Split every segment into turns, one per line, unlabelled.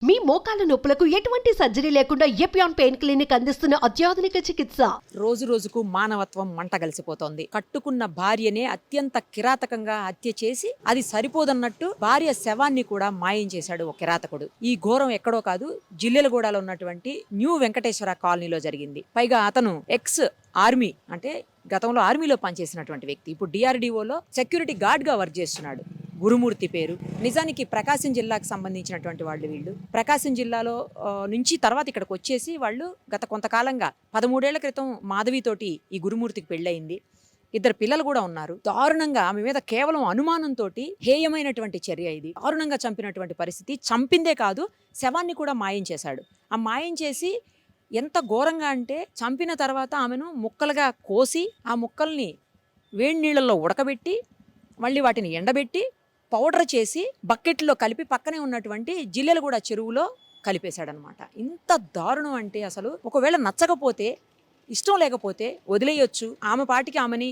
మీ మోకాల నొప్పులకు ఎటువంటి సర్జరీ లేకుండా ఎపియాన్ పెయిన్ క్లినిక్ అందిస్తున్న అత్యాధునిక చికిత్స.
రోజు రోజుకు మానవత్వం మంటగలిసిపోతోంది. కట్టుకున్న భార్యనే అత్యంత కిరాతకంగా హత్య చేసి అది సరిపోదన్నట్టు భార్య శవాన్ని కూడా మాయం చేశాడు ఒక కిరాతకుడు. ఈ ఘోరం ఎక్కడో కాదు, జిల్లెలగూడలో ఉన్నటువంటి న్యూ వెంకటేశ్వర కాలనీలో జరిగింది. పైగా అతను ఎక్స్ ఆర్మీ, అంటే గతంలో ఆర్మీలో పనిచేసినటువంటి వ్యక్తి. ఇప్పుడు డిఆర్డిఓలో సెక్యూరిటీ గార్డ్ గా వర్క్ చేస్తున్నాడు. గురుమూర్తి పేరు. నిజానికి ప్రకాశం జిల్లాకు సంబంధించినటువంటి వీళ్ళు ప్రకాశం జిల్లాలో నుంచి తర్వాత ఇక్కడికి వచ్చేసి వాళ్ళు గత కొంతకాలంగా 13 ఏళ్ల క్రితం మాధవితోటి ఈ గురుమూర్తికి పెళ్ళయింది. 2 పిల్లలు కూడా ఉన్నారు. దారుణంగా ఆమె మీద కేవలం అనుమానంతో హేయమైనటువంటి చర్య ఇది. దారుణంగా చంపినటువంటి పరిస్థితి. చంపిందే కాదు, శవాన్ని కూడా మాయం చేశాడు. ఆ మాయం చేసి ఎంత ఘోరంగా అంటే, చంపిన తర్వాత ఆమెను ముక్కలుగా కోసి ఆ ముక్కల్ని వేడి నీళ్ళల్లో ఉడకబెట్టి మళ్ళీ వాటిని ఎండబెట్టి పౌడర్ చేసి బకెట్లో కలిపి పక్కనే ఉన్నటువంటి జిల్లెలగూడ చెరువులో కలిపేశాడనమాట. ఇంత దారుణం అంటే, అసలు ఒకవేళ నచ్చకపోతే, ఇష్టం లేకపోతే వదిలేయొచ్చు, ఆమె పాటికి ఆమెని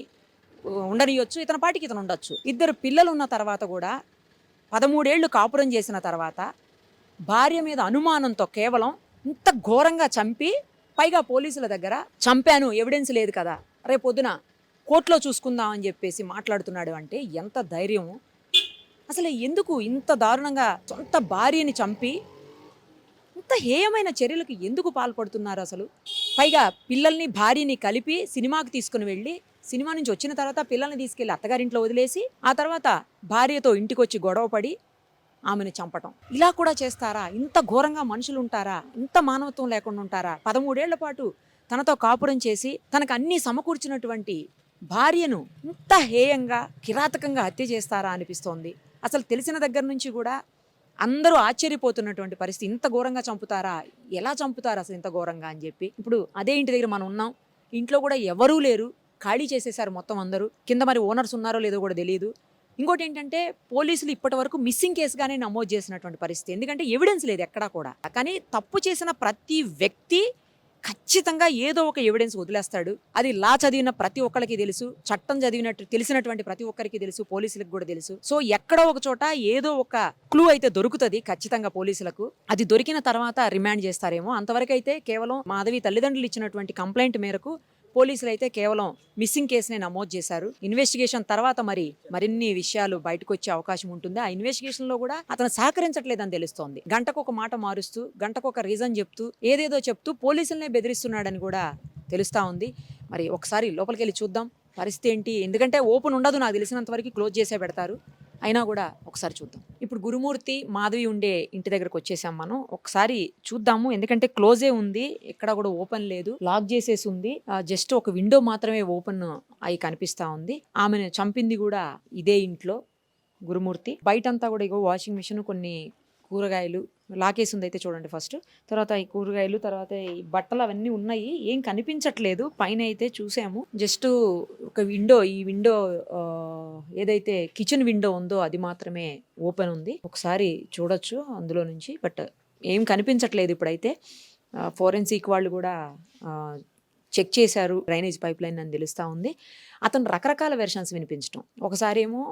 ఉండనియొచ్చు, ఇతని పాటికి ఇతను ఉండొచ్చు. 2 పిల్లలు ఉన్న తర్వాత కూడా 13 ఏళ్ళు కాపురం చేసిన తర్వాత భార్య మీద అనుమానంతో కేవలం ఇంత ఘోరంగా చంపి, పైగా పోలీసుల దగ్గర చంపాను, ఎవిడెన్స్ లేదు కదా, రేపు పొద్దున కోర్టులో చూసుకుందాం అని చెప్పేసి మాట్లాడుతున్నాడు. అంటే ఎంత ధైర్యము! అసలు ఎందుకు ఇంత దారుణంగా సొంత భార్యని చంపి ఇంత హేయమైన చర్యలకు ఎందుకు పాల్పడుతున్నారు అసలు? పైగా పిల్లల్ని భార్యని కలిపి సినిమాకి తీసుకుని వెళ్ళి, సినిమా నుంచి వచ్చిన తర్వాత పిల్లల్ని తీసుకెళ్లి అత్తగారింట్లో వదిలేసి, ఆ తర్వాత భార్యతో ఇంటికి వచ్చి గొడవపడి ఆమెను చంపటం. ఇలా కూడా చేస్తారా? ఇంత ఘోరంగా మనుషులు ఉంటారా? ఇంత మానవత్వం లేకుండా ఉంటారా? 13 ఏళ్ల పాటు తనతో కాపురం చేసి తనకు అన్నీ సమకూర్చినటువంటి భార్యను ఇంత హేయంగా కిరాతకంగా హత్య చేస్తారా అనిపిస్తోంది. అసలు తెలిసిన దగ్గర నుంచి కూడా అందరూ ఆశ్చర్యపోతున్నటువంటి పరిస్థితి. ఇంత ఘోరంగా చంపుతారా? ఎలా చంపుతారు అసలు ఇంత ఘోరంగా అని చెప్పి. ఇప్పుడు అదే ఇంటి దగ్గర మనం ఉన్నాం. ఇంట్లో కూడా ఎవరూ లేరు, ఖాళీ చేసేసారు మొత్తం అందరూ. కింద మరి ఓనర్స్ ఉన్నారో లేదో కూడా తెలియదు. ఇంకోటి ఏంటంటే, పోలీసులు ఇప్పటి వరకు మిస్సింగ్ కేసుగానే నమోదు చేసినటువంటి పరిస్థితి. ఎందుకంటే ఎవిడెన్స్ లేదు ఎక్కడా కూడా. కానీ తప్పు చేసిన ప్రతి వ్యక్తి ఖచ్చితంగా ఏదో ఒక ఎవిడెన్స్ వదిలేస్తాడు. అది లా చదివిన ప్రతి ఒక్కరికి తెలుసు, చట్టం చదివినట్టు తెలిసినటువంటి ప్రతి ఒక్కరికి తెలుసు, పోలీసులకు కూడా తెలుసు. సో ఎక్కడో ఒక చోట ఏదో ఒక క్లూ అయితే దొరుకుతుంది ఖచ్చితంగా పోలీసులకు. అది దొరికిన తర్వాత రిమాండ్ చేస్తారేమో. అంతవరకు అయితే కేవలం మాధవి తల్లిదండ్రులు ఇచ్చినటువంటి కంప్లైంట్ మేరకు పోలీసులు అయితే కేవలం మిస్సింగ్ కేసునే నమోదు చేశారు. ఇన్వెస్టిగేషన్ తర్వాత మరిన్ని విషయాలు బయటకు వచ్చే అవకాశం ఉంటుంది. ఆ ఇన్వెస్టిగేషన్ లో కూడా అతను సహకరించట్లేదని తెలుస్తోంది. గంటకు ఒక మాట మారుస్తూ, గంటకు ఒక రీజన్ చెప్తూ, ఏదేదో చెప్తూ పోలీసులనే బెదిరిస్తున్నాడని కూడా తెలుస్తా ఉంది. మరి ఒకసారి లోపలికి వెళ్ళి చూద్దాం పరిస్థితి ఏంటి. ఎందుకంటే ఓపెన్ ఉండదు, నాకు తెలిసినంత వరకు క్లోజ్ చేసే పెడతారు. అయినా కూడా ఒకసారి చూద్దాం. ఇప్పుడు గురుమూర్తి మాధవి ఉండే ఇంటి దగ్గరకు వచ్చేసాం మనం. ఒకసారి చూద్దాము. ఎందుకంటే క్లోజే ఉంది, ఎక్కడ కూడా ఓపెన్ లేదు, లాక్ చేసేసి ఉంది. జస్ట్ ఒక విండో మాత్రమే ఓపెన్ అయి కనిపిస్తా ఉంది. ఆమెను చంపింది కూడా ఇదే ఇంట్లో గురుమూర్తి. బయటంతా కూడా ఇగో వాషింగ్ మిషన్, కొన్ని కూరగాయలు లాకేసి ఉంది అయితే చూడండి ఫస్ట్. తర్వాత ఈ కూరగాయలు, తర్వాత ఈ బట్టలు అవన్నీ ఉన్నాయి. ఏం కనిపించట్లేదు. పైన అయితే చూసాము, జస్ట్ ఒక విండో, ఈ విండో ఏదైతే కిచెన్ విండో ఉందో అది మాత్రమే ఓపెన్ ఉంది. ఒకసారి చూడొచ్చు అందులో నుంచి. బట్ ఏం కనిపించట్లేదు ఇప్పుడైతే. ఫోరెన్సిక్ వాళ్ళు కూడా చెక్ చేశారు డ్రైనేజ్ పైప్ లైన్ అని తెలుస్తూ ఉంది. అతను రకరకాల వెర్షన్స్ వినిపించడం. ఒకసారి ఏమో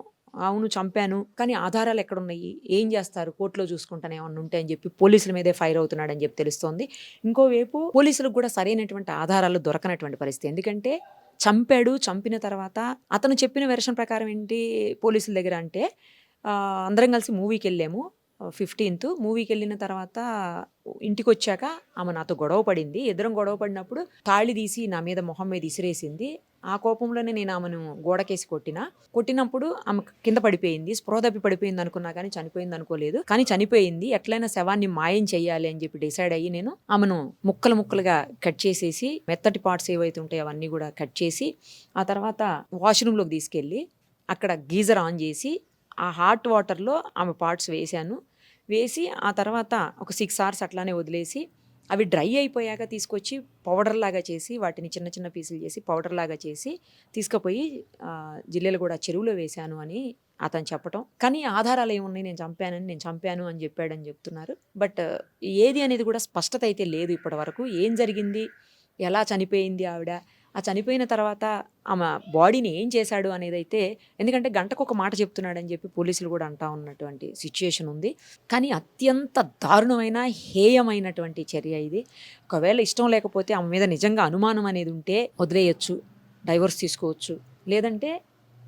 అవును చంపాను, కానీ ఆధారాలు ఎక్కడున్నాయి, ఏం చేస్తారు, కోర్టులో చూసుకుంటాను ఏమన్నా ఉంటే అని చెప్పి పోలీసుల మీదే ఫైర్ అవుతున్నాడని చెప్పి తెలుస్తోంది. ఇంకోవైపు పోలీసులకు కూడా సరైనటువంటి ఆధారాలు దొరకనటువంటి పరిస్థితి. ఎందుకంటే చంపాడు, చంపిన తర్వాత అతను చెప్పిన వెర్షన్ ప్రకారం ఏంటి పోలీసుల దగ్గర అంటే, అందరం కలిసి మూవీకి వెళ్ళాము 15th. మూవీకి వెళ్ళిన తర్వాత ఇంటికి వచ్చాక ఆమె నాతో గొడవ పడింది. ఇద్దరం గొడవ పడినప్పుడు తాళి తీసి నా మీద మొహం మీద ఇసిరేసింది. ఆ కోపంలోనే నేను ఆమెను గోడకేసి కొట్టినప్పుడు ఆమె కింద పడిపోయింది. స్పృహ తప్పి పడిపోయింది అనుకున్నా కానీ చనిపోయింది అనుకోలేదు. కానీ చనిపోయింది. ఎట్లయినా శవాన్ని మాయం చేయాలి అని చెప్పి డిసైడ్ అయ్యి నేను ఆమెను ముక్కలుగా కట్ చేసేసి, మెత్తటి పార్ట్స్ ఏవైతే ఉంటాయో అవన్నీ కూడా కట్ చేసి, ఆ తర్వాత వాష్రూమ్లోకి తీసుకెళ్ళి అక్కడ గీజర్ ఆన్ చేసి ఆ హాట్ వాటర్లో ఆమె పార్ట్స్ వేసి ఆ తర్వాత ఒక 6 hours అట్లానే వదిలేసి, అవి డ్రై అయిపోయాక తీసుకొచ్చి పౌడర్ లాగా చేసి, వాటిని చిన్న చిన్న పీసులు చేసి పౌడర్ లాగా చేసి తీసుకుపోయి జిల్లెలగూడ చెరువులో వేశాను అని అతను చెప్పటం. కానీ ఆధారాలు ఏమున్నాయి, నేను చంపాను అని చెప్పాడని చెప్తున్నారు. బట్ ఏది అనేది కూడా స్పష్టత అయితే లేదు ఇప్పటి వరకు. ఏం జరిగింది, ఎలా చనిపోయింది ఆవిడ, ఆ చనిపోయిన తర్వాత ఆమె బాడీని ఏం చేశాడు అనేది అయితే, ఎందుకంటే గంటకు ఒక మాట చెప్తున్నాడని చెప్పి పోలీసులు కూడా అంటా ఉన్నటువంటి సిచ్యుయేషన్ ఉంది. కానీ అత్యంత దారుణమైన హేయమైనటువంటి చర్య ఇది. ఒకవేళ ఇష్టం లేకపోతే ఆమె మీద నిజంగా అనుమానం అనేది ఉంటే వదిలేయచ్చు, డైవర్స్ తీసుకోవచ్చు, లేదంటే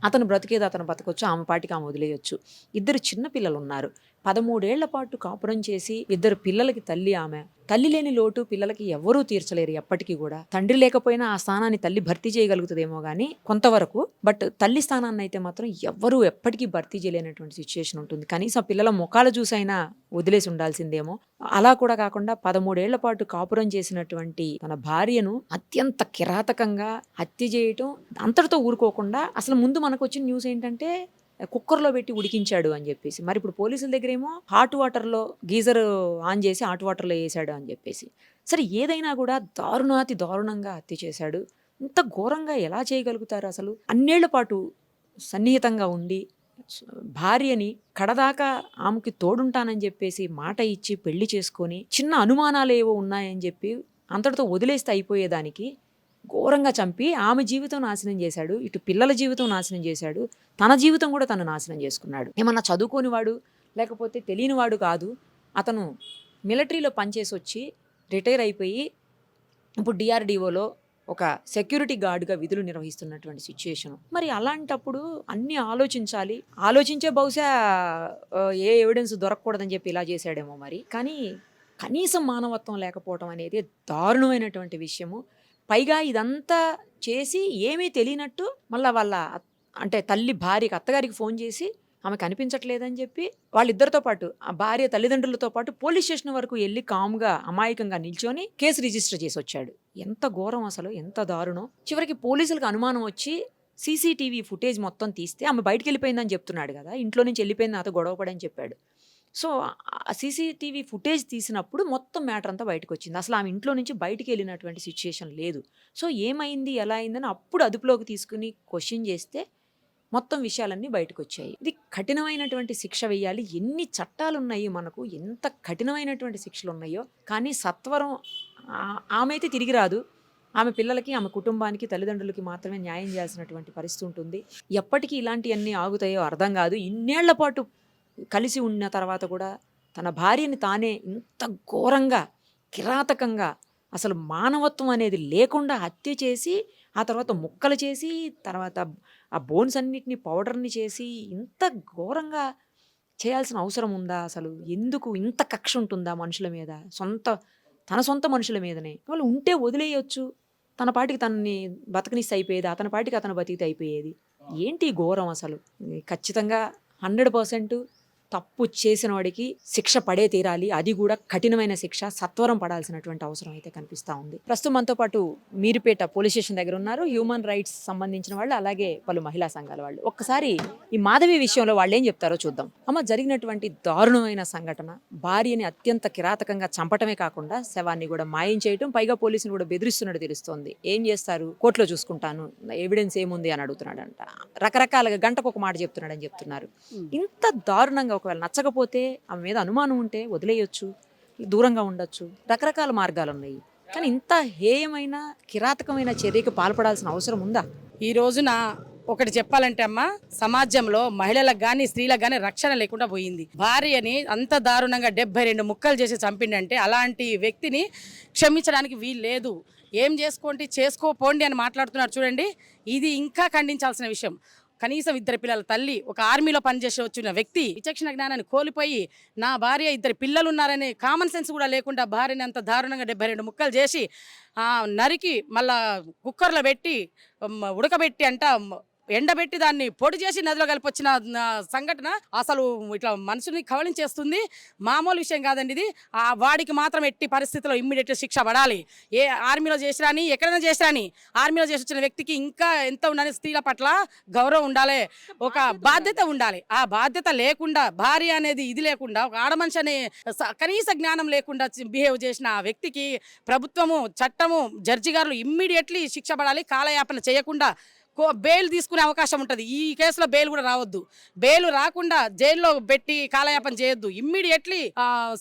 అతను బ్రతికేది అతను బతకొచ్చు, ఆమె పాటికి ఆమె వదిలేయచ్చు. ఇద్దరు చిన్న పిల్లలు ఉన్నారు. 13 ఏళ్ల పాటు కాపురం చేసి ఇద్దరు పిల్లలకి తల్లి ఆమె. తల్లి లేని లోటు పిల్లలకి ఎవ్వరూ తీర్చలేరు ఎప్పటికీ కూడా. తండ్రి లేకపోయినా ఆ స్థానాన్ని తల్లి భర్తీ చేయగలుగుతుందేమో కానీ కొంతవరకు, బట్ తల్లి స్థానాన్ని అయితే మాత్రం ఎవ్వరూ ఎప్పటికీ భర్తీ చేయలేనటువంటి సిచ్యుయేషన్ ఉంటుంది. కనీసం పిల్లల ముఖాలు చూసైనా వదిలేసి ఉండాల్సిందేమో. అలా కూడా కాకుండా 13 ఏళ్ల పాటు కాపురం చేసినటువంటి తన భార్యను అత్యంత కిరాతకంగా హత్య చేయటం, అంతటితో ఊరుకోకుండా అసలు ముందు మనకు వచ్చిన న్యూస్ ఏంటంటే కుక్కర్లో పెట్టి ఉడికించాడు అని చెప్పేసి. మరి ఇప్పుడు పోలీసుల దగ్గరేమో హాట్ వాటర్లో గీజర్ ఆన్ చేసి హాట్ వాటర్లో వేసాడు అని చెప్పేసి. సరే ఏదైనా కూడా దారుణాతి దారుణంగా హత్య చేశాడు. ఇంత ఘోరంగా ఎలా చేయగలుగుతారు అసలు? అన్నేళ్ల పాటు సన్నిహితంగా ఉండి భార్యని కడదాకా ఆమెకి తోడుంటానని చెప్పేసి మాట ఇచ్చి పెళ్లి చేసుకొని చిన్న అనుమానాలు ఏవో ఉన్నాయని చెప్పి అంతటితో వదిలేస్తే అయిపోయేదానికి ఘోరంగా చంపి ఆమె జీవితం నాశనం చేశాడు, ఇటు పిల్లల జీవితం నాశనం చేశాడు, తన జీవితం కూడా తను నాశనం చేసుకున్నాడు. ఏమన్నా చదువుకోనివాడు లేకపోతే తెలియనివాడు కాదు. అతను మిలిటరీలో పనిచేసి వచ్చి రిటైర్ అయిపోయి ఇప్పుడు డిఆర్డిఓలో ఒక సెక్యూరిటీ గార్డ్గా విధులు నిర్వహిస్తున్నటువంటి సిచ్యుయేషను. మరి అలాంటప్పుడు అన్నీ ఆలోచించాలి. ఆలోచించే బహుశా ఏ ఎవిడెన్స్ దొరకకూడదని చెప్పి ఇలా చేశాడేమో మరి. కానీ కనీసం మానవత్వం లేకపోవడం అనేది దారుణమైనటువంటి విషయము. పైగా ఇదంతా చేసి ఏమీ తెలియనట్టు మళ్ళీ అంటే తల్లి భార్యకి అత్తగారికి ఫోన్ చేసి ఆమె కనిపించట్లేదని చెప్పి వాళ్ళిద్దరితో పాటు ఆ భార్య తల్లిదండ్రులతో పాటు పోలీస్ స్టేషన్ వరకు వెళ్ళి కామ్గా అమాయకంగా నిల్చొని కేసు రిజిస్టర్ చేసి వచ్చాడు. ఎంత ఘోరం అసలు, ఎంత దారుణం. చివరికి పోలీసులకు అనుమానం వచ్చి సీసీటీవీ ఫుటేజ్ మొత్తం తీస్తే ఆమె బయటికి వెళ్ళిపోయిందని చెప్తున్నాడు కదా, ఇంట్లో నుంచి వెళ్ళిపోయింది నాతో గొడవపడని చెప్పాడు. సో ఆ సీసీటీవీ ఫుటేజ్ తీసినప్పుడు మొత్తం మ్యాటర్ అంతా బయటకు వచ్చింది. అసలు ఆమె ఇంట్లో నుంచి బయటికి వెళ్ళినటువంటి సిచ్యుయేషన్ లేదు. సో ఏమైంది ఎలా అయిందని అప్పుడు అదుపులోకి తీసుకుని క్వశ్చన్ చేస్తే మొత్తం విషయాలన్నీ బయటకు వచ్చాయి. ఇది కఠినమైనటువంటి శిక్ష వేయాలి. ఎన్ని చట్టాలు ఉన్నాయి మనకు, ఎంత కఠినమైనటువంటి శిక్షలు ఉన్నాయో, కానీ సత్వరం ఆమె అయితే తిరిగి రాదు. ఆమె పిల్లలకి, ఆమె కుటుంబానికి, తల్లిదండ్రులకి మాత్రమే న్యాయం చేయాల్సినటువంటి పరిస్థితి ఉంటుంది. ఎప్పటికీ ఇలాంటివన్నీ ఆగుతాయో అర్థం కాదు. ఇన్నేళ్ల పాటు కలిసి ఉన్న తర్వాత కూడా తన భార్యని తానే ఇంత ఘోరంగా కిరాతకంగా అసలు మానవత్వం అనేది లేకుండా హత్య చేసి ఆ తర్వాత ముక్కలు చేసి తర్వాత ఆ బోన్స్ అన్నిటిని పౌడర్ని చేసి ఇంత ఘోరంగా చేయాల్సిన అవసరం ఉందా? అసలు ఎందుకు ఇంత కక్ష ఉంటుందా మనుషుల మీద? తన సొంత మనుషుల మీదనే. వాళ్ళు ఉంటే వదిలేయచ్చు, తన పాటికి తనని బతకనిస్తే అయిపోయేది, అతని పాటికి అతను బతికితే అయిపోయేది. ఏంటి ఘోరం అసలు? ఖచ్చితంగా 100% తప్పు చేసిన వాడికి శిక్ష పడే తీరాలి. అది కూడా కఠినమైన శిక్ష, సత్వరం పడాల్సినటువంటి అవసరం అయితే కనిపిస్తూ ఉంది. ప్రస్తుతం మనతో పాటు మీరుపేట పోలీస్ స్టేషన్ దగ్గర ఉన్నారు హ్యూమన్ రైట్స్ సంబంధించిన వాళ్ళు, అలాగే పలు మహిళా సంఘాల వాళ్ళు. ఒక్కసారి ఈ మాధవి విషయంలో వాళ్ళు ఏం చెప్తారో చూద్దాం. అమ్మ, జరిగినటువంటి దారుణమైన సంఘటన, భార్యని అత్యంత కిరాతకంగా చంపటమే కాకుండా శవాన్ని కూడా మాయం చేయటం, పైగా పోలీసులు కూడా బెదిరిస్తున్నట్టు తెలుస్తోంది. ఏం చేస్తారు, కోర్టులో చూసుకుంటాను, ఎవిడెన్స్ ఏముంది అని అడుగుతున్నాడంట. రకరకాలుగా గంటకు ఒక మాట చెప్తున్నాడని చెప్తున్నారు. ఇంత దారుణంగా ఒకవేళ నచ్చకపోతే ఆమె మీద అనుమానం ఉంటే వదిలేయొచ్చు, దూరంగా ఉండొచ్చు, రకరకాల మార్గాలు ఉన్నాయి. కానీ ఇంత హేయమైన కిరాతకమైన చర్యకు పాల్పడాల్సిన అవసరం ఉందా?
ఈ రోజున ఒకటి చెప్పాలంటే అమ్మ, సమాజంలో మహిళలకు కానీ స్త్రీలకు కానీ రక్షణ లేకుండా పోయింది. భార్యని అంత దారుణంగా 72 ముక్కలు చేసి చంపిండంటే అలాంటి వ్యక్తిని క్షమించడానికి వీలు లేదు. ఏం చేసుకోపోండి అని మాట్లాడుతున్నారు చూడండి, ఇది ఇంకా ఖండించాల్సిన విషయం. కనీసం 2 పిల్లల తల్లి, ఒక ఆర్మీలో పనిచేసి వచ్చిన వ్యక్తి విచక్షణ జ్ఞానాన్ని కోల్పోయి నా భార్య 2 పిల్లలు ఉన్నారనే కామన్ సెన్స్ కూడా లేకుండా భార్యని అంత దారుణంగా 72 ముక్కలు చేసి నరికి మళ్ళా కుక్కర్లో పెట్టి ఉడకబెట్టి ఎండబెట్టి దాన్ని పొడి చేసి నదిలో కలిపొచ్చిన సంఘటన అసలు ఇట్లా మనసుని కవలించేస్తుంది. మామూలు విషయం కాదండి ఇది. వాడికి మాత్రం ఎట్టి పరిస్థితుల్లో ఇమ్మీడియట్ శిక్ష పడాలి. ఏ ఆర్మీలో చేసిరాని, ఎక్కడైనా చేసిరాని, ఆర్మీలో చేసి వచ్చిన వ్యక్తికి ఇంకా ఎంత ఉండాలి, స్త్రీల పట్ల గౌరవం ఉండాలి, ఒక బాధ్యత ఉండాలి. ఆ బాధ్యత లేకుండా, భార్య అనేది ఇది లేకుండా, ఒక ఆడమనిషి అనే కనీస జ్ఞానం లేకుండా బిహేవ్ చేసిన ఆ వ్యక్తికి ప్రభుత్వము, చట్టము, జడ్జి గారు ఇమ్మీడియట్లీ శిక్ష పడాలి. కాలయాపన చేయకుండా బెయిల్ తీసుకునే అవకాశం ఉంటుంది. ఈ కేసులో బెయిల్ కూడా రావద్దు. బెయిల్ రాకుండా జైల్లో పెట్టి కాలయాపన చేయొద్దు. ఇమ్మీడియట్లీ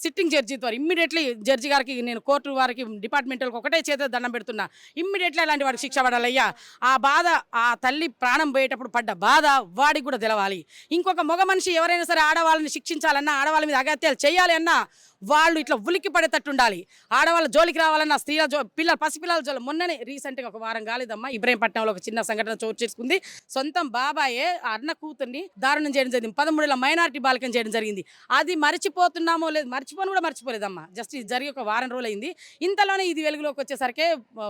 సిట్టింగ్ జడ్జి ద్వారా ఇమ్మీడియట్లీ జడ్జి గారికి నేను కోర్టు వారికి డిపార్ట్మెంటల్కి ఒకటే చేత దండం పెడుతున్నా. ఇమ్మీడియట్లీ అలాంటి వాడికి శిక్ష పడాలయ్యా. ఆ బాధ ఆ తల్లి ప్రాణం పోయేటప్పుడు పడ్డ బాధ వాడికి కూడా తెలవాలి. ఇంకొక మగ మనిషి ఎవరైనా సరే ఆడవాళ్ళని శిక్షించాలన్నా, ఆడవాళ్ళ మీద అగత్యాలు చేయాలి అన్నా వాళ్ళు ఇట్లా ఉలిక్కి పడేటట్టు ఉండాలి. ఆడవాళ్ళ జోలికి రావాలన్నా, స్త్రీల పసిపిల్లల జోలి. మొన్ననే రీసెంట్గా ఒక వారం కాలేదమ్మా, ఇబ్రహీంపట్నంలో ఒక చిన్న సంఘటన చోటు చేసుకుంది. సొంతం బాబాయే అన్న కూతుర్ని దారుణం చేయడం జరిగింది. 13 ఏళ్ల మైనారిటీ బాలికం చేయడం జరిగింది. అది మర్చిపోతున్నామో లేదు, మర్చిపోలేదమ్మా. జస్ట్ ఇది జరిగి ఒక వారం రోజులు అయింది. ఇంతలోనే ఇది వెలుగులోకి వచ్చేసరికి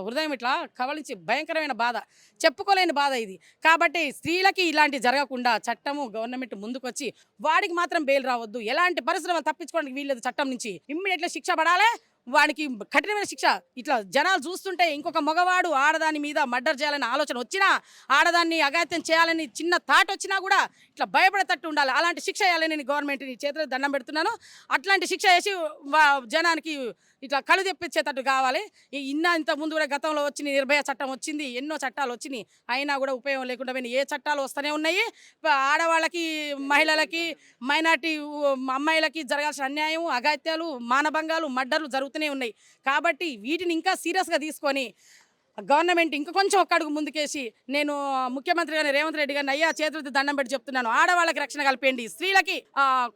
హృదయం ఇట్లా కవలించి భయంకరమైన బాధ, చెప్పుకోలేని బాధ ఇది. కాబట్టి స్త్రీలకి ఇలాంటి జరగకుండా చట్టము గవర్నమెంట్ ముందుకొచ్చి వాడికి మాత్రం బెయిల్ రావద్దు. ఎలాంటి పరిశ్రమలు తప్పించుకోవడానికి వీల్లేదు. చట్టం నుంచి ఇమ్మీడియట్లీ శిక్ష పడాలి. వాడికి కఠినమైన శిక్ష. ఇట్లా జనాలు చూస్తుంటే ఇంకొక మగవాడు ఆడదాని మీద మర్డర్ చేయాలని ఆలోచన వచ్చినా, ఆడదాన్ని అఘాయిత్యం చేయాలని చిన్న థాట్ వచ్చినా కూడా ఇట్లా భయపడేటట్టు ఉండాలి. అలాంటి శిక్ష వేయాలని నేను గవర్నమెంట్ని చేతులు దండం పెడుతున్నాను. అట్లాంటి శిక్ష వేసి జనానికి ఇట్లా కళ్ళు తెప్పించేటట్టు కావాలి. ఇంత ముందు కూడా గతంలో వచ్చిన నిర్భయ చట్టం వచ్చింది, ఎన్నో చట్టాలు వచ్చినాయి, అయినా కూడా ఉపయోగం లేకుండా పోయినాయి. ఏ చట్టాలు వస్తూనే ఉన్నాయి. ఆడవాళ్ళకి, మహిళలకి, మైనార్టీ అమ్మాయిలకి జరగాల్సిన అన్యాయం, అఘాయిత్యాలు, మానభంగాలు, మర్డర్లు జరుగుతూనే ఉన్నాయి. కాబట్టి వీటిని ఇంకా సీరియస్గా తీసుకొని గవర్నమెంట్ ఇంకా కొంచెం ఒక్క అడుగు ముందుకేసి నేను ముఖ్యమంత్రి గారిని, రేవంత్ రెడ్డి గారిని అయ్యా చేతులతో దండం పెట్టి చెప్తున్నాను, ఆడవాళ్ళకి రక్షణ కల్పేయండి, స్త్రీలకి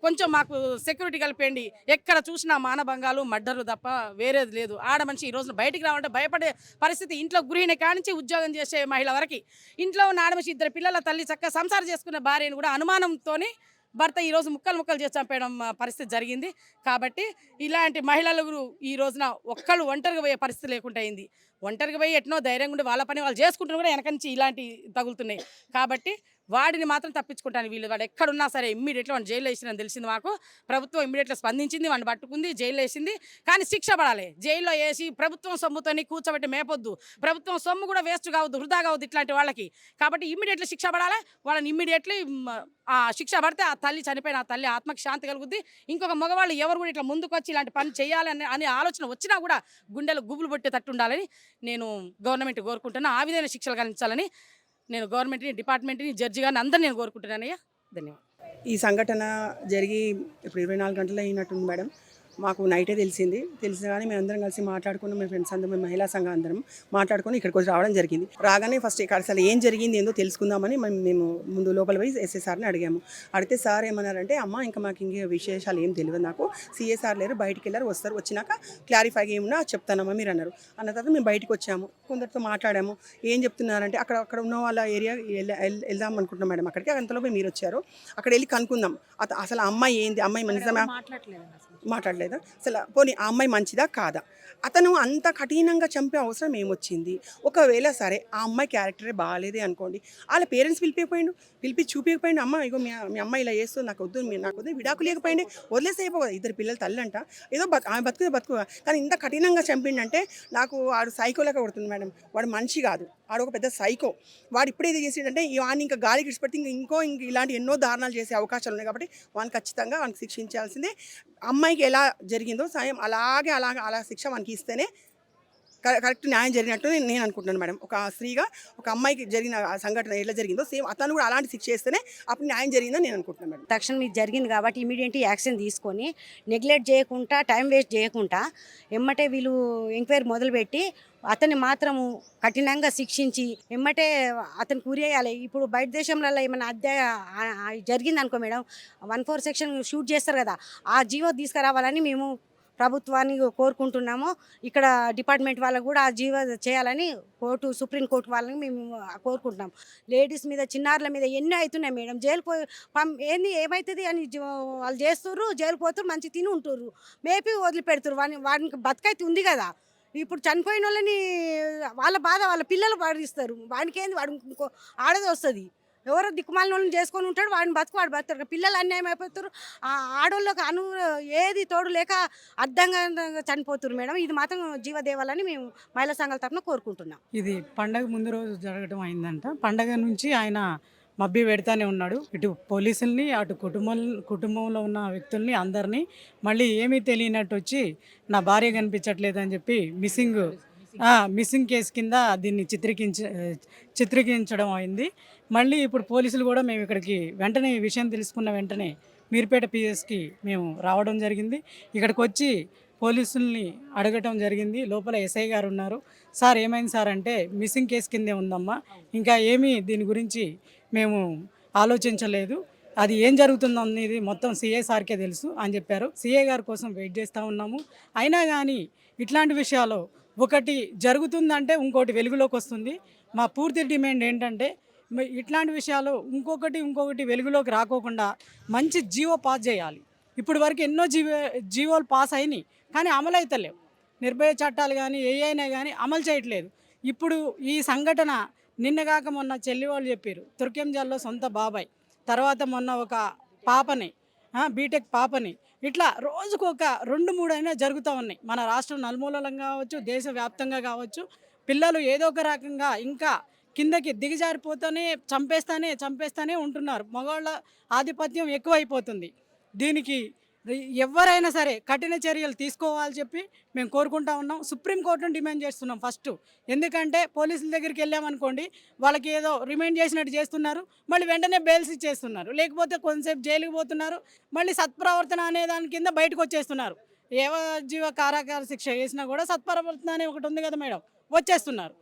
కొంచెం మాకు సెక్యూరిటీ కల్పేయండి. ఎక్కడ చూసినా మానభంగాలు, మర్డర్లు తప్ప వేరేది లేదు. ఆడ మనిషి ఈ రోజున బయటికి రావాలంటే భయపడే పరిస్థితి. ఇంట్లో గృహిణి కానించి ఉద్యోగం చేసే మహిళ వరకు, ఇంట్లో ఉన్న ఆడమనిషి 2 పిల్లల తల్లి చక్కగా సంసారం చేసుకున్న భార్యను కూడా అనుమానంతోని భర్త ఈరోజు ముక్కలు చేసి చంపేయడం పరిస్థితి జరిగింది. కాబట్టి ఇలాంటి మహిళలు ఈ రోజున ఒక్కళ్ళు ఒంటరిగా పోయే పరిస్థితి లేకుండా అయింది. ఒంటరిగా పోయి ఎట్నో ధైర్యంగా ఉండి వాళ్ళ పని వాళ్ళు చేసుకుంటున్నా కూడా వెనక నుంచి ఇలాంటి తగులుతున్నాయి. కాబట్టి వాడిని మాత్రం తప్పించుకుంటాను వీళ్ళు. వాడు ఎక్కడున్నా సరే ఇమ్మీడియట్లీ వాడిని జైల్లో వేసిందని తెలిసింది మాకు. ప్రభుత్వం ఇమ్మీడియట్లీ స్పందించింది, వాడిని పట్టుకుంది, జైల్లో వేసింది. కానీ శిక్ష పడాలి. జైల్లో వేసి ప్రభుత్వం సొమ్ముతోని కూర్చోబెట్టి మేపొద్దు. ప్రభుత్వం సొమ్ము కూడా వేస్ట్ కావద్దు, వృధా కావద్దు ఇట్లాంటి వాళ్ళకి. కాబట్టి ఇమ్మీడియట్లీ శిక్ష పడాలి. వాళ్ళని ఇమ్మీడియట్లీ ఆ శిక్ష పడితే ఆ తల్లి చనిపోయిన ఆ తల్లి ఆత్మకి శాంతి కలుగుద్ది. ఇంకొక మగవాళ్ళు ఎవరు కూడా ఇట్లా ముందుకు వచ్చి ఇలాంటి పని చేయాలని అనే ఆలోచన వచ్చినా కూడా గుండెలు గుబులు పట్టేటట్టు ఉండాలని నేను గవర్నమెంట్ కోరుకుంటున్నా. ఆ విధమైన శిక్షలు కల్పించాలని నేను గవర్నమెంట్ని, డిపార్ట్మెంట్ని, జడ్జి గారిని అందరినీ నేను కోరుకుంటున్నానయ్యా. ధన్యవాదాలు.
ఈ సంఘటన జరిగి ఇప్పుడు 24 గంటలు అయినట్టుంది మేడం. మాకు నైటే తెలిసింది. కానీ మేము అందరం కలిసి మాట్లాడుకున్నాం. మేము ఫ్రెండ్స్ అందరం, మేము మహిళా సంఘం అందరం మాట్లాడుకొని ఇక్కడికి వచ్చి రావడం జరిగింది. రాగానే ఫస్ట్ ఇక్కడ అసలు ఏం జరిగింది ఏందో తెలుసుకుందామని మేము ముందు లోపల పోయి ఎస్ఐ సార్ని అడిగాము. అడిగితే సార్ ఏమన్నారంటే, అమ్మ ఇంకా మాకు ఇంకే విశేషాలు ఏం తెలియదు, నాకు సిఏ సార్ లేరు, బయటికి వెళ్ళారు, వస్తారు, వచ్చినాక క్లారిఫైగా ఏమున్నా చెప్తానమ్మా మీరు అన్నారు. అన్న తర్వాత మేము బయటకు వచ్చాము, కొందరితో మాట్లాడాము. ఏం చెప్తున్నారంటే అక్కడ ఉన్న వాళ్ళ ఏరియా వెళ్దాం అనుకుంటున్నాం మేడం. అక్కడికి అంతలోపు మీరు వచ్చారు, అక్కడ వెళ్ళి కనుక్కుందాం అసలు అమ్మాయి ఏంది, అమ్మాయి నిజమా మాట్లాడలేదా, అసలు పోనీ ఆ అమ్మాయి మంచిదా కాదా, అతను అంత కఠినంగా చంపే అవసరం ఏమొచ్చింది. ఒకవేళ సరే ఆ అమ్మాయి క్యారెక్టరే బాగాలేదే అనుకోండి, వాళ్ళ పేరెంట్స్ పిలిపి చూపించకపోయింది, అమ్మ ఇగో మీ అమ్మాయి ఇలా చేస్తుంది, నాకు వద్దు విడాకు లేకపోయింది, వదిలేసి అయిపోతుంది. 2 పిల్లల తల్లి అంట, ఏదో ఆమె బతుకు. కానీ ఇంత కఠినంగా చంపిండంటే నాకు వాడు సైకోలాగా కొడుతుంది మేడం. వాడు మనిషి కాదు, వాడు ఒక పెద్ద సైకో. వాడు ఇప్పుడు ఏది చేసిండంటే వాడిని ఇంకా గాలికి ఇచ్చిపెడితే ఇంక ఇలాంటి ఎన్నో దారుణాలు చేసే అవకాశాలు ఉన్నాయి. కాబట్టి వాడిని ఖచ్చితంగా వానికి శిక్షించాల్సిందే. అమ్మాయికి ఎలా జరిగిందో సాయం అలా శిక్ష మనకి ఇస్తేనే కరెక్ట్ న్యాయం జరిగినట్టు నేను అనుకుంటున్నాను మేడం. ఒక స్త్రీగా ఒక అమ్మాయికి జరిగిన సంఘటన ఎలా జరిగిందో సేమ్ అతను కూడా అలాంటి శిక్ష చేస్తేనే అప్పుడు న్యాయం జరిగిందని నేను అనుకుంటున్నాను మేడం.
తక్షణం ఇది జరిగింది కాబట్టి ఇమీడియట్ యాక్షన్ తీసుకొని నెగ్లెక్ట్ చేయకుండా, టైం వేస్ట్ చేయకుండా ఎమ్మటే వీళ్ళు ఎంక్వైరీ మొదలుపెట్టి అతన్ని మాత్రము కఠినంగా శిక్షించి ఎమ్మటే అతనికి ఉరేయాలి. ఇప్పుడు బయట దేశంలో ఏమైనా జరిగింది అనుకో మేడం, 1/4 సెక్షన్ షూట్ చేస్తారు కదా, ఆ జీవో తీసుకురావాలని మేము ప్రభుత్వాన్ని కోరుకుంటున్నాము. ఇక్కడ డిపార్ట్మెంట్ వాళ్ళకు కూడా ఆ జీవో చేయాలని సుప్రీంకోర్టు వాళ్ళని మేము కోరుకుంటున్నాం. లేడీస్ మీద, చిన్నారుల మీద ఎన్నో అవుతున్నాయి మేడం. జైలు ఏమవుతుంది అని వాళ్ళు చేస్తుర్రు, జైలు పోతున్నారు, మంచి తిని ఉంటుర్రు, మేపి వదిలిపెడుతురు. వాడికి బతుకైతే ఉంది కదా. ఇప్పుడు చనిపోయిన వాళ్ళని వాళ్ళ బాధ వాళ్ళ పిల్లలు పాటిస్తారు. వాడికి ఏంది, వాడు ఇంకో ఆడది వస్తుంది, ఎవరో దిక్కుమాలిన వాళ్ళని చేసుకొని ఉంటాడు, వాడిని వాడు బతుకుతారు. పిల్లలు అన్యాయం అయిపోతారు. ఆ ఆడోళ్ళకి ఏది తోడు లేక అడ్డంగా చనిపోతున్నారు మేడం. ఇది మాత్రం జీవదేవాలని మేము మహిళా సంఘాల తరఫున కోరుకుంటున్నాం.
ఇది పండగ ముందు రోజు జరగడం అయిందంట. పండగ నుంచి ఆయన మభ్య పెడతానే ఉన్నాడు, ఇటు పోలీసుల్ని, అటు కుటుంబంలో ఉన్న వ్యక్తుల్ని అందరినీ. మళ్ళీ ఏమీ తెలియనట్టు వచ్చి నా భార్య కనిపించట్లేదని చెప్పి మిస్సింగ్ కేసు కింద దీన్ని చిత్రీకరించడం అయింది. మళ్ళీ ఇప్పుడు పోలీసులు కూడా మేము ఇక్కడికి వెంటనే ఈ విషయం తెలుసుకున్న వెంటనే మీర్పేట పిఎస్కి మేము రావడం జరిగింది. ఇక్కడికి వచ్చి పోలీసుల్ని అడగటం జరిగింది. లోపల ఎస్ఐ గారు ఉన్నారు. సార్ ఏమైంది సార్ అంటే మిస్సింగ్ కేసు కిందే ఉందమ్మా, ఇంకా ఏమీ దీని గురించి మేము ఆలోచించలేదు, అది ఏం జరుగుతుందో అనేది మొత్తం సిఐ సార్కే తెలుసు అని చెప్పారు. సిఐ గారి కోసం వెయిట్ చేస్తూ ఉన్నాము. అయినా కానీ ఇట్లాంటి విషయాలు ఒకటి జరుగుతుందంటే ఇంకోటి వెలుగులోకి వస్తుంది. మా పూర్తి డిమాండ్ ఏంటంటే ఇట్లాంటి విషయాలు ఇంకొకటి వెలుగులోకి రాకోకుండా మంచి జీవో పాస్ చేయాలి. ఇప్పుడు వరకు ఎన్నో జీవోలు పాస్ అయినాయి కానీ అమలు అవుతలేవు. నిర్భయ చట్టాలు కానీ ఏ అయినా కానీ అమలు చేయట్లేదు. ఇప్పుడు ఈ సంఘటన నిన్నగాక మొన్న చెల్లి వాళ్ళు చెప్పారు, తుర్కెంజాల్లో సొంత బాబాయ్, తర్వాత మొన్న ఒక పాపని, బీటెక్ పాపని, ఇట్లా రోజుకు ఒక 2-3 అయినా జరుగుతూ ఉన్నాయి. మన రాష్ట్రం నలుమూలలంగా కావచ్చు, దేశవ్యాప్తంగా కావచ్చు, పిల్లలు ఏదో ఒక రకంగా ఇంకా కిందకి దిగజారిపోతూనే చంపేస్తానే ఉంటున్నారు. మగవాళ్ళ ఆధిపత్యం ఎక్కువైపోతుంది. దీనికి ఎవరైనా సరే కఠిన చర్యలు తీసుకోవాలని చెప్పి మేము కోరుకుంటా ఉన్నాం. సుప్రీంకోర్టును డిమాండ్ చేస్తున్నాం ఫస్ట్. ఎందుకంటే పోలీసుల దగ్గరికి వెళ్ళామనుకోండి, వాళ్ళకి ఏదో రిమైండ్ చేసినట్టు చేస్తున్నారు, మళ్ళీ వెంటనే బెయిల్స్ ఇచ్చేస్తున్నారు, లేకపోతే కొంతసేపు జైలుకి పోతున్నారు, మళ్ళీ సత్ప్రవర్తన అనే దాని కింద బయటకు వచ్చేస్తున్నారు. జీవ కారాగార శిక్ష వేసినా కూడా సత్ప్రవర్తన అనే ఒకటి ఉంది కదా మేడం, వచ్చేస్తున్నారు.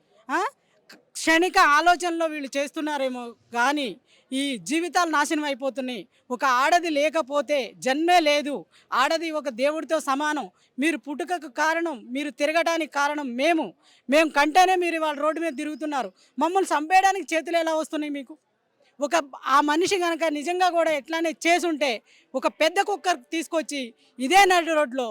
క్షణిక ఆలోచనలో వీళ్ళు చేస్తున్నారేమో కానీ ఈ జీవితాలు నాశనం అయిపోతున్నాయి. ఒక ఆడది లేకపోతే జన్మే లేదు. ఆడది ఒక దేవుడితో సమానం. మీరు పుట్టుకకు కారణం, మీరు తిరగడానికి కారణం మేము కంటేనే మీరు ఇవాళ రోడ్డు మీద తిరుగుతున్నారు. మమ్మల్ని చంపేయడానికి చేతులు ఎలా వస్తున్నాయి మీకు? ఆ మనిషి కనుక నిజంగా కూడా ఎట్లానే చేసుంటే ఒక పెద్ద కుక్కర్ తీసుకొచ్చి ఇదే నడి రోడ్లో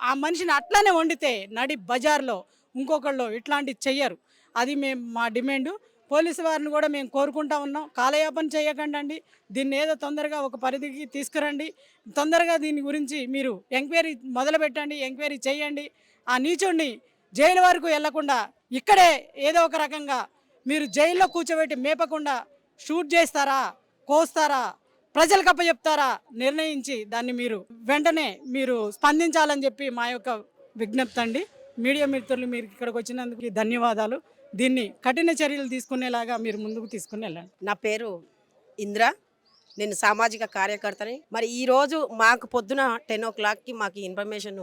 ఆ మనిషిని అట్లానే వండితే నడి బజార్లో ఇంకొకళ్ళు ఇట్లాంటివి చెయ్యరు. అది మా డిమాండు. పోలీసు వారిని కూడా మేము కోరుకుంటా ఉన్నాం, కాలయాపన చేయకండి, దీన్ని ఏదో తొందరగా ఒక పరిధికి తీసుకురండి, తొందరగా దీని గురించి మీరు ఎంక్వైరీ మొదలుపెట్టండి, ఎంక్వైరీ చేయండి. ఆ నీచుడిని జైలు వరకు వెళ్లకుండా ఇక్కడే ఏదో ఒక రకంగా మీరు జైల్లో కూర్చోబెట్టి మేపకుండా షూట్ చేస్తారా, కోస్తారా, ప్రజలకు అప్పచెప్తారా నిర్ణయించి దాన్ని మీరు వెంటనే మీరు స్పందించాలని చెప్పి మా యొక్క విజ్ఞప్తి అండి. మీడియా మిత్రులు మీరు ఇక్కడికి వచ్చినందుకు ధన్యవాదాలు. దీన్ని కఠిన చర్యలు తీసుకునేలాగా మీరు ముందుకు తీసుకుని వెళ్ళండి.
నా పేరు ఇంద్ర, నేను సామాజిక కార్యకర్తని. మరి ఈరోజు మాకు పొద్దున 10 o'clockకి మాకు ఇన్ఫర్మేషన్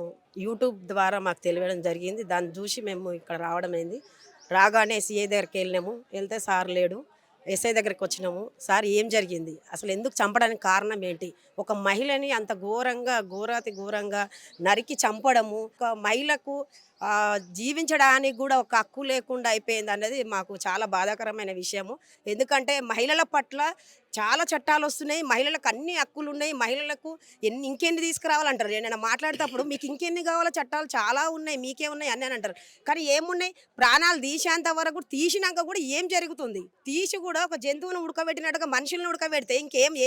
యూట్యూబ్ ద్వారా మాకు తెలియడం జరిగింది. దాన్ని చూసి మేము ఇక్కడ రావడం అయింది. రాగానే సిఐ దగ్గరికి వెళ్ళినాము. వెళ్తే సార్ లేడు. ఎస్ఐ దగ్గరికి వచ్చినాము. సార్ ఏం జరిగింది, అసలు ఎందుకు చంపడానికి కారణం ఏంటి, ఒక మహిళని అంత ఘోరాతి ఘోరంగా నరికి చంపడము, ఒక మహిళకు జీవించడానికి కూడా ఒక హక్కు లేకుండా అయిపోయింది అన్నది మాకు చాలా బాధాకరమైన విషయము. ఎందుకంటే మహిళల పట్ల చాలా చట్టాలు వస్తున్నాయి, మహిళలకు అన్ని హక్కులు ఉన్నాయి, మహిళలకు ఇంకెన్ని తీసుకురావాలంటారు. నేను మాట్లాడేటప్పుడు మీకు ఇంకెన్ని కావాలో చట్టాలు చాలా ఉన్నాయి, మీకే ఉన్నాయి అని అంటారు. కానీ ఏమున్నాయి, ప్రాణాలు తీసేంత వరకు తీసినాక కూడా ఏం జరుగుతుంది? తీసి కూడా ఒక జంతువును ఉడకబెట్టినట్టుగా మనుషుల్ని ఉడకబెడితే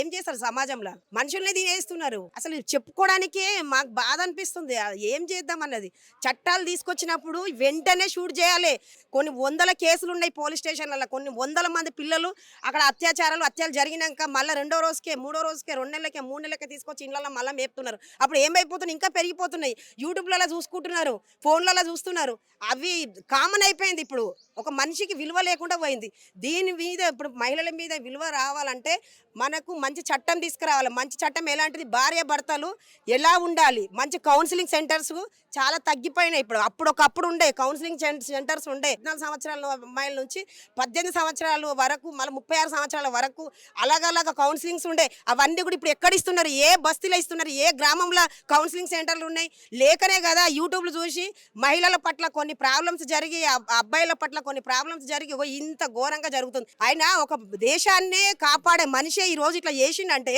ఏం చేస్తారు సమాజంలో? మనుషుల్ని తినేస్తున్నారు. అసలు చెప్పుకోవడానికే మాకు బాధ అనిపిస్తుంది. ఏం చేద్దాం అన్నది. చట్టాలు తీసుకొచ్చినప్పుడు వెంటనే షూట్ చేయాలి. కొన్ని 100 కేసులు ఉన్నాయి పోలీస్ స్టేషన్లలో, కొన్ని 100 మంది పిల్లలు అక్కడ అత్యాచారాలు జరిగినాక మళ్ళీ 2వ రోజుకే 3వ రోజుకే 2 నెలలకే 3 నెలలకే తీసుకొచ్చి ఇళ్ళలో మళ్ళీ మేపుతున్నారు. అప్పుడు ఏమైపోతున్నాయి, ఇంకా పెరిగిపోతున్నాయి. యూట్యూబ్లలో చూసుకుంటున్నారు, ఫోన్లలో చూస్తున్నారు. అవి కామన్ అయిపోయింది. ఇప్పుడు ఒక మనిషికి విలువ లేకుండా పోయింది. దీని మీద ఇప్పుడు మహిళల మీద విలువ రావాలంటే మనకు మంచి చట్టం తీసుకురావాలి. మంచి చట్టం ఎలాంటిది, భార్య భర్తలు ఎలా ఉండాలి, మంచి కౌన్సిలింగ్ సెంటర్స్ చాలా తగ్గిపోయినాయి. ఇప్పుడు ఒకప్పుడు ఉండే కౌన్సిలింగ్ సెంటర్స్ ఉండే 14 సంవత్సరాల అమ్మాయిల నుంచి 18 సంవత్సరాల వరకు, మళ్ళీ 36 సంవత్సరాల వరకు అలాగలాగా కౌన్సిలింగ్స్ ఉండే. అవన్నీ కూడా ఇప్పుడు ఎక్కడ ఇస్తున్నారు, ఏ బస్తీలో ఇస్తున్నారు, ఏ గ్రామంలో కౌన్సిలింగ్ సెంటర్లు ఉన్నాయి? లేకనే కదా యూట్యూబ్లు చూసి మహిళల పట్ల కొన్ని ప్రాబ్లమ్స్ జరిగి, అబ్బాయిల పట్ల కొన్ని ప్రాబ్లమ్స్ జరిగి ఇంత ఘోరంగా జరుగుతుంది. అయినా ఒక దేశాన్నే కాపాడే మనిషే ఈ రోజు ఇట్లా చేసిండంటే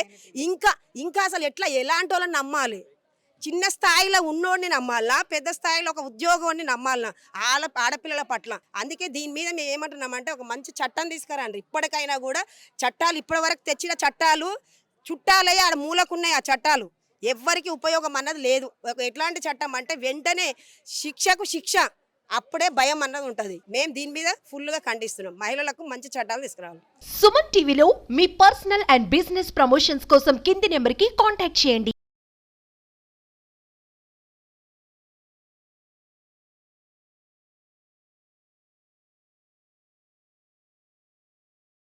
ఇంకా అసలు ఎలాంటి వాళ్ళని నమ్మాలి? చిన్న స్థాయిలో ఉన్నోడిని నమ్మాలా, పెద్ద స్థాయిలో ఒక ఉద్యోగాన్ని నమ్మాలనా ఆడపిల్లల పట్ల? అందుకే దీని మీద మేము ఏమంటున్నామంటే ఒక మంచి చట్టం తీసుకురండి. ఇప్పటికైనా కూడా చట్టాలు ఇప్పటి వరకు తెచ్చిన చట్టాలు చుట్టాలయ్యి ఆడ మూలకున్నాయి. ఆ చట్టాలు ఎవ్వరికి ఉపయోగం అన్నది లేదు. ఎట్లాంటి చట్టం అంటే వెంటనే శిక్షకు శిక్ష, అప్పుడే భయం అన్నది ఉంటుంది. మేము దీని మీద ఫుల్గా ఖండిస్తున్నాం. మహిళలకు మంచి చట్టాలు తీసుకురావాలి.
సుమన్ టీవీలో మీ పర్సనల్ అండ్ బిజినెస్ ప్రమోషన్స్ కోసం కింది నెంబర్కి కాంటాక్ట్ చేయండి.